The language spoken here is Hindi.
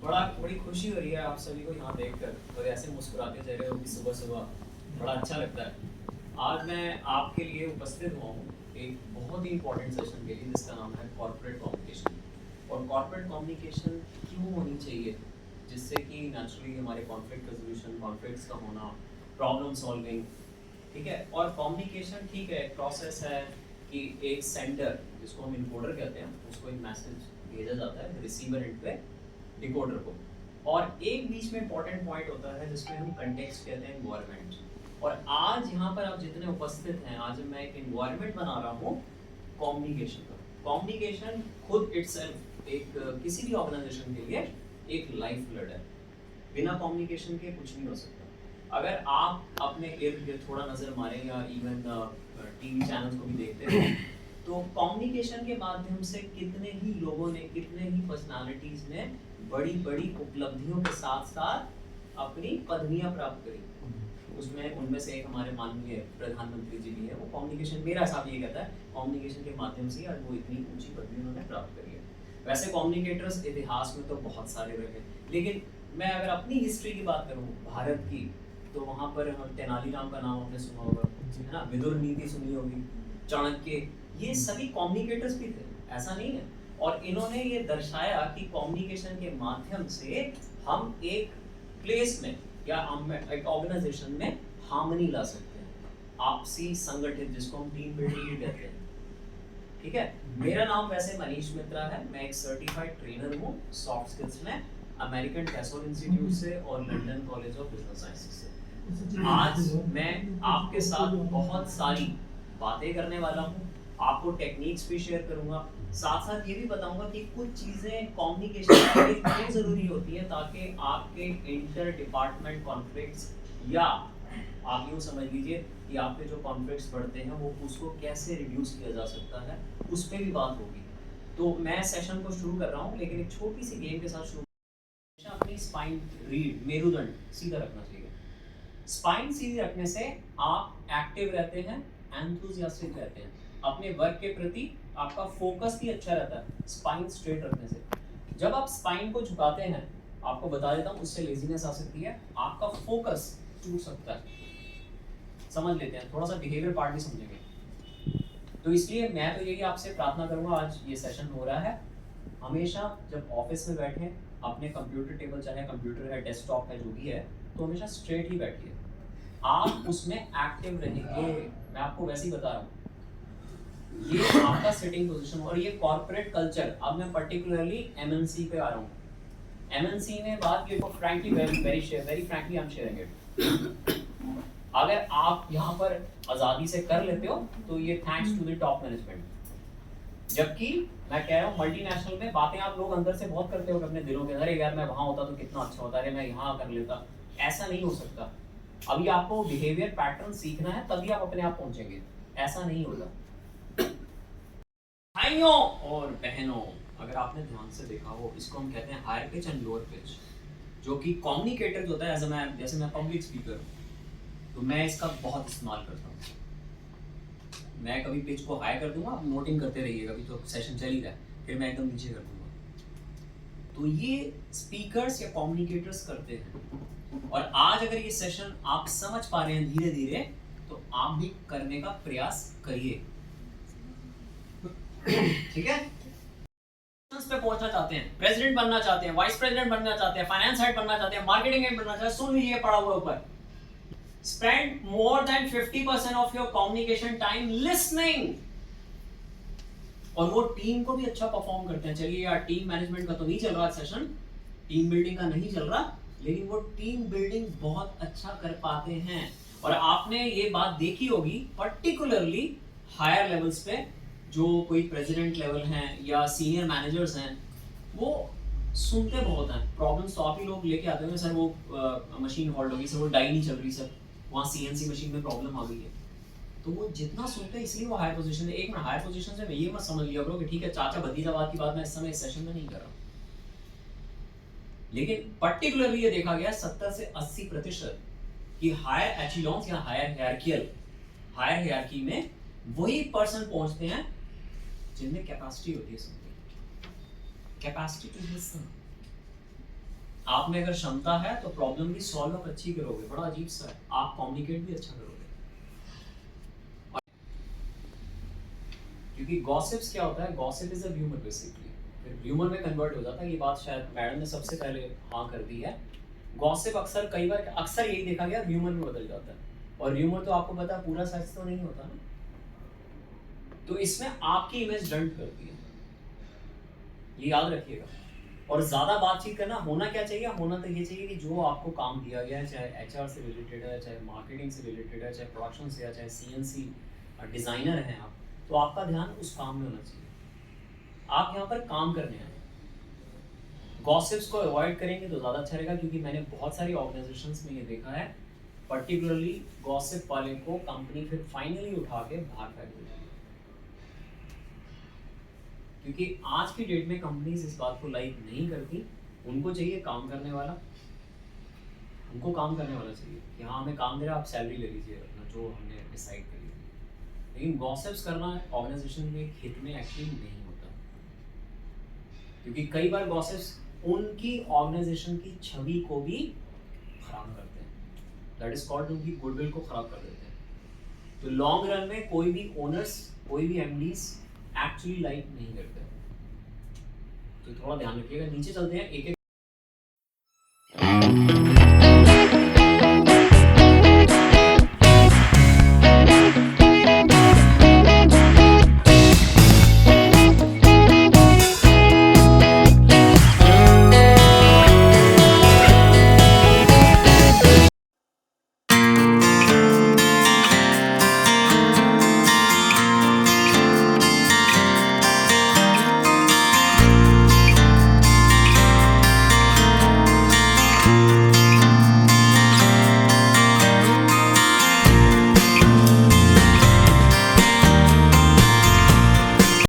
बड़ी खुशी हो रही है आप सभी को यहाँ देखकर और ऐसे मुस्कुराते चेहरे हो कि सुबह सुबह बड़ा अच्छा लगता है। आज मैं आपके लिए उपस्थित हुआ हूँ एक बहुत ही इंपॉर्टेंट सेशन के लिए जिसका नाम है कॉर्पोरेट कम्युनिकेशन। और कॉर्पोरेट कम्युनिकेशन क्यों होनी चाहिए, जिससे कि नेचुरली हमारे कॉन्फ्लिक्ट रेजोल्यूशन, कॉन्फ्लिक्ट्स का होना, प्रॉब्लम सॉल्विंग, ठीक है। और कम्युनिकेशन ठीक है, एक प्रोसेस है कि एक सेंडर जिसको हम इनकोडर कहते हैं उसको एक मैसेज भेजा जाता है रिसीवर एंड पे डिकोडर को, और एक बीच में इंपॉर्टेंट पॉइंट होता है जिसमें हम कंटेक्स्ट कहते हैं, एनवायरनमेंट। और आज यहाँ पर आप जितने उपस्थित हैं, आज मैं एक एनवायरनमेंट बना रहा हूँ कम्युनिकेशन का। कम्युनिकेशन खुद इटसेल्फ एक किसी भी ऑर्गेनाइजेशन के लिए एक लाइफ ब्लड है। बिना कम्युनिकेशन के कुछ नहीं हो सकता। अगर आप अपने इर्द गिर्द थोड़ा नज़र मारें या इवन टीवी चैनल्स को भी देखते हैं तो कम्युनिकेशन के माध्यम से कितने ही लोगों ने, कितने ही पर्सनालिटीज ने बड़ी बड़ी उपलब्धियों के साथ साथ अपनी पदवियां प्राप्त करी। उसमें उनमें से एक हमारे माननीय प्रधानमंत्री जी भी है। वो कम्युनिकेशन, मेरा हिसाब ये कहता है, कम्युनिकेशन के माध्यम से आज वो इतनी ऊंची पदवी उन्होंने प्राप्त करी है। वैसे कम्युनिकेटर्स इतिहास में तो बहुत सारे रहे, लेकिन मैं अगर अपनी हिस्ट्री की बात करूँ भारत की, तो वहाँ पर तेनालीराम का नाम आपने सुना होगा, है ना। विदुर नीति सुनी होगी, चाणक्य, ये सभी कम्युनिकेटर्स भी थे, ऐसा नहीं है। और इन्होंने ये दर्शाया कि कम्युनिकेशन के माध्यम से हम एक प्लेस में या हम एक ऑर्गेनाइजेशन में हार्मनी ला सकते हैं, आपसी संगठित, जिसको हम टीम बिल्डिंग भी कहते हैं, ठीक है। मेरा नाम वैसे मनीष मित्रा है, मैं एक सर्टिफाइड ट्रेनर हूँ सॉफ्ट स्किल्स में, अमेरिकन टेसोल इंस्टीट्यूट से और London college of business sciences से। आज मैं आपके साथ बहुत सारी बातें करने वाला हूँ, आपको टेक्निक्स भी शेयर करूंगा, साथ साथ ये भी बताऊंगा कि कुछ चीज़ें कम्युनिकेशन के लिए क्यों ज़रूरी होती है, ताकि आपके इंटर डिपार्टमेंट कॉन्फ्लिक्ट्स, या आप यूँ समझ लीजिए कि आपके जो कॉन्फ्लिक्ट्स बढ़ते हैं वो उसको कैसे रिड्यूस किया जा सकता है, उस पर भी बात होगी। तो मैं सेशन को शुरू कर रहा हूँ, लेकिन एक छोटी सी गेम के साथ शुरू। अपनी स्पाइन, रीढ़, मेरुदंड सीधा रखना चाहिए। स्पाइन सीधी रखने से आप एक्टिव रहते हैं, एंथुसियास्टिक रहते हैं, अपने वर्क के प्रति आपका फोकस भी अच्छा रहता है स्पाइन स्ट्रेट रखने से। जब आप स्पाइन को झुकाते हैं, आपको बता देता हूँ, उससे लेजीनेस आ सकती है, आपका फोकस टूट सकता है। समझ लेते हैं, थोड़ा सा बिहेवियर पार्ट भी समझेंगे। तो इसलिए मैं तो यही आपसे प्रार्थना करूंगा, आज ये सेशन हो रहा है, हमेशा जब ऑफिस में बैठे अपने कंप्यूटर टेबल, चाहे कंप्यूटर है, डेस्कटॉप है, जो भी है, तो हमेशा स्ट्रेट ही बैठिए, आप उसमें एक्टिव रहेंगे। मैं आपको वैसे ही बता रहा हूँ, ये आपका सिटिंग पोजीशन। और ये कॉर्पोरेट कल्चर, अब मैं पर्टिकुलरली एमएनसी पे आ रहा हूँ। एमएनसी में बात ये frankly, very frankly I am sharing it, अगर आप यहाँ पर आज़ादी से कर लेते हो तो ये thanks to the top management. जबकि मैं कह रहा हूँ मल्टीनेशनल में बातें आप लोग अंदर से बहुत करते हो अपने दिलों के अंदर, अरे यार मैं वहाँ होता तो कितना अच्छा होता, अरे मैं यहाँ कर लेता। ऐसा नहीं हो सकता। अभी आपको बिहेवियर पैटर्न सीखना है, तभी आप अपने आप पहुंचेंगे, ऐसा नहीं होगा। भाइयों और बहनों, अगर आपने ध्यान से देखा हो, इसको हम कहते हैं higher pitch and lower pitch, जो कि कम्युनिकेटर जो होता है, जैसे मैं पब्लिक स्पीकर हूँ तो मैं इसका बहुत इस्तेमाल करता हूँ। मैं कभी पिच को हाई कर दूंगा, आप नोटिंग करते रहिएगा, अभी तो सेशन चल ही रहा है, फिर मैं एकदम नीचे कर दूंगा। तो ये स्पीकर्स या कम्युनिकेटर्स करते हैं। और आज अगर ये सेशन आप समझ पा रहे हैं धीरे धीरे, तो आप भी करने का प्रयास करिए, ठीक है। पे पहुंचना चाहते हैं, प्रेसिडेंट बनना चाहते हैं, वाइस प्रेसिडेंट बनना चाहते हैं, फाइनेंस हेड बनना चाहते हैं, मार्केटिंग हेड बनना चाहते हैं, सुन लीजिए पढ़ा हुआ ऊपर, spend more than 50% of your communication time listening। और वो टीम को भी अच्छा परफॉर्म करते हैं। चलिए यार, टीम मैनेजमेंट का तो नहीं चल रहा सेशन, टीम बिल्डिंग का नहीं चल रहा, लेकिन वो टीम बिल्डिंग बहुत अच्छा कर पाते हैं। और आपने ये बात देखी होगी, पर्टिकुलरली हायर लेवल्स पे, जो कोई प्रेसिडेंट लेवल हैं या सीनियर मैनेजर्स हैं, वो सुनते बहुत हैं। प्रॉब्लम्स तो आप ही लोग लेके आते हैं, सर वो मशीन हॉल्ड होगी, सर वो डाई नहीं चल रही, सर वहाँ सीएनसी मशीन में प्रॉब्लम आ गई है। तो वो जितना सुनते हैं, इसलिए वो हायर पोजीशन है। एक मैं हायर पोजीशन से मैं ये मत समझ लिया करो कि ठीक है चाचा भतीजावाद की बात मैं इस समय इस सेशन में नहीं कर रहा हूँ, लेकिन पर्टिकुलरली ये देखा गया 70 से 80% कि हायर एचिलॉन्स या हायर हायरार्की में वही पर्सन पहुंचते हैं जिनमें कैपेसिटी होती है सुनने की, कैपेसिटी टू लिसन। आप में अगर क्षमता है तो प्रॉब्लम भी सॉल्व आप अच्छी करोगे, बड़ा अजीब सा है, आप कम्युनिकेट भी अच्छा करोगे। क्योंकि गॉसिप्स क्या होता है, gossip is a humour basically, फिर ह्यूमर में कन्वर्ट हो जाता है। ये बात शायद मैडम ने सबसे पहले हाँ कर दी है। गॉसिप अक्सर कई बार अक्सर यही देखा गया ह्यूमर में बदल जाता है, और ह्यूमर तो आपको पता है पूरा सच तो नहीं होता ना, तो इसमें आपकी इमेज डंट करती है, ये याद रखिएगा। और ज़्यादा बातचीत करना, होना क्या चाहिए, होना तो ये चाहिए कि जो आपको काम दिया गया है, चाहे एचआर से रिलेटेड है, चाहे मार्केटिंग से रिलेटेड है, चाहे प्रोडक्शन से है, चाहे सीएनसी डिज़ाइनर हैं आप, तो आपका ध्यान उस काम में होना चाहिए। आप यहाँ पर काम करने आए, गॉसिप्स को अवॉइड करेंगे तो ज़्यादा अच्छा रहेगा, क्योंकि मैंने बहुत सारी ऑर्गेनाइजेशंस में ये देखा है, पर्टिकुलरली गॉसिप वाले को कंपनी फिर फाइनली उठा के बाहर फेंक देती है। क्योंकि आज की डेट में कंपनीज इस बात को लाइक नहीं करती, उनको चाहिए काम करने वाला, उनको काम करने वाला चाहिए कि हाँ हमें काम दे रहा है, आप सैलरी ले लीजिए अपना जो हमने डिसाइड कर लिया। लेकिन गॉसिप्स करना ऑर्गेनाइजेशन में हित में एक्चुअली नहीं होता, क्योंकि कई बार गॉसिप्स उनकी ऑर्गेनाइजेशन की छवि को भी खराब करते हैं, दैट इज कॉल्ड, उनकी गुडविल को खराब कर देते हैं। तो लॉन्ग रन में कोई भी ओनर्स, कोई भी एमडीज एक्चुअली लाइक नहीं करते, तो थोड़ा ध्यान रखिएगा। नीचे चलते हैं एक एक